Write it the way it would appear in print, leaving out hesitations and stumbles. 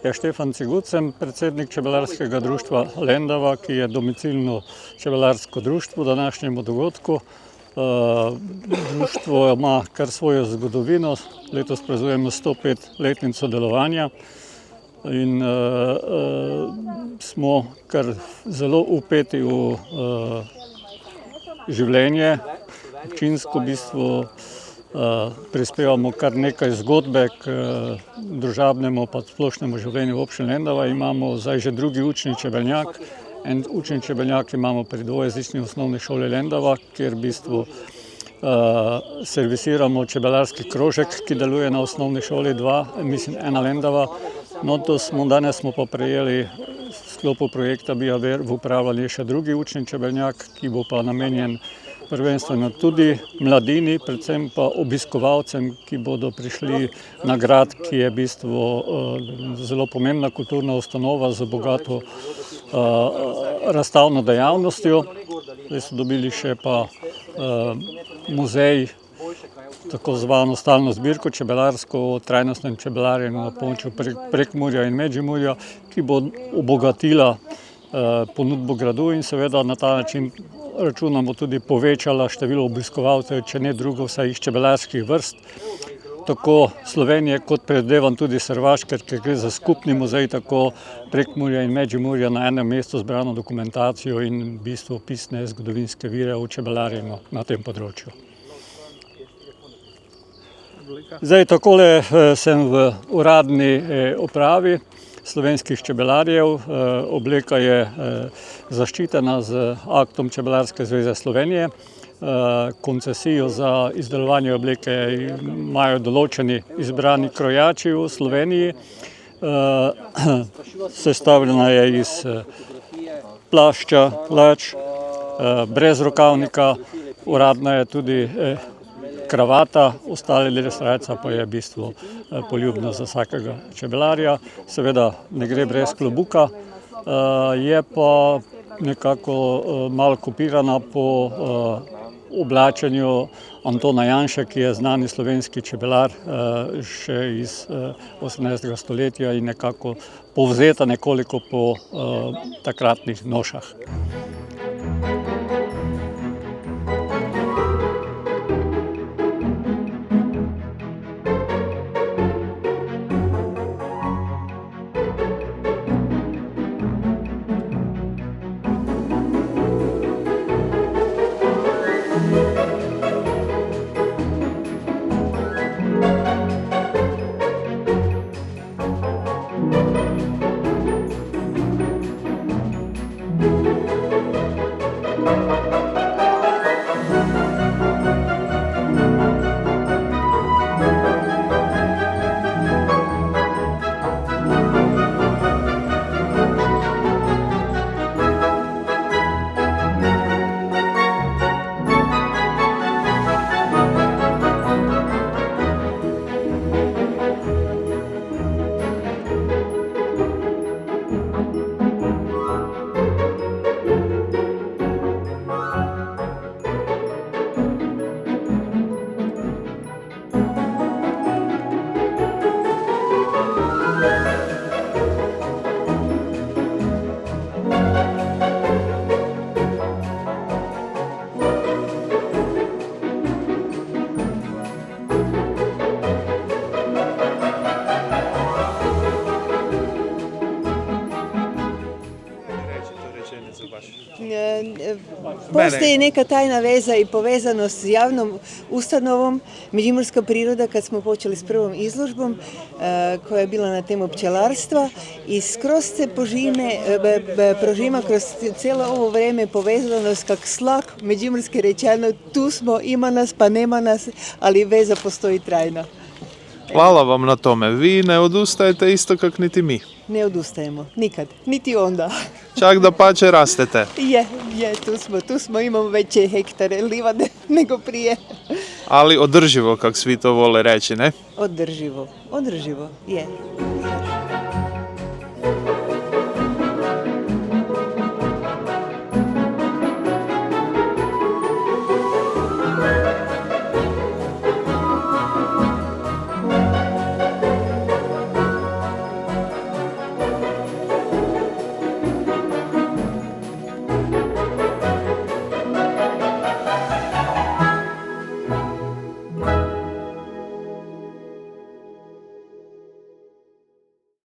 Ja, Štefan Cigut, sem predsednik čebelarskega društva Lendava, ki je domicilno čebelarsko društvo današnjemu dogodku. Društvo ima kar svojo zgodovino, letos praznujemo 105-letnico delovanja in smo kar zelo vpeti v življenje, občinsko v bistvu. Prispevamo kar nekaj zgodbe k družabnemu pa splošnemu življenju v občini Lendava. Imamo zdaj že drugi učni čebelnjak. En učni čebelnjak imamo pri dvojezični osnovni šoli Lendava, kjer v bistvu servisiramo čebelarski krožek, ki deluje na osnovni šoli ena Lendava. No, danes smo pa prejeli v sklopu projekta BioVer v upravljanje še drugi učni čebelnjak, ki bo pa namenjen prvenstveno tudi mladini, predvsem pa obiskovalcem, ki bodo prišli na grad, ki je v bistvu zelo pomembna kulturna ustanova z bogato razstavno dejavnostjo. Zdaj so dobili še pa muzej, tako zvano stalno zbirko čebelarsko o trajnostnem čebelarjenju na območju Prekmurja in Medžimurja, ki bo obogatila ponudbo gradu in seveda na ta način računamo tudi povečala število obiskovalcev, če ne drugo, vsaj iz čebelarskih vrst. Tako Slovenije kot predvidevam tudi Hrvaške, ker gre za skupni muzej tako Prekmurja in Medžimurja na enem mestu zbrano dokumentacijo in v bistvu pisne zgodovinske vire o čebelarjenju na tem področju. Zdaj takole sem v uradni opravi slovenskih čebelarjev. Obleka je zaščitena z aktom Čebelarske zveze Slovenije. Koncesijo za izdelovanje obleke imajo določeni izbrani krojači v Sloveniji. Sestavljena je iz plašča, hlač, brez rokavnika, uradna je tudi kravata, ostali del srajca pa je v bistvu poljubno za vsakega čebelarja. Seveda ne gre brez klobuka, je pa nekako malo kopirana po oblačenju Antona Janše, ki je znani slovenski čebelar še iz 18. stoletja in nekako povzeta nekoliko po takratnih nošah. Postoji neka tajna veza i povezanost s javnom ustanovom Međimurska priroda kad smo počeli s prvom izložbom koja je bila na temu pčelarstva i skroz se prožima kroz cijelo ovo vrijeme povezanost kak slak međimurske rečeno, tu smo, ima nas pa nema nas, ali veza postoji trajno. Hvala vam na tome. Vi ne odustajete isto kak niti mi. Ne odustajemo, nikad, niti onda. Čak da pače rastete. Tu smo, imamo veće hektare livade nego prije. Ali održivo, kak svi to vole reći, ne? Održivo, je.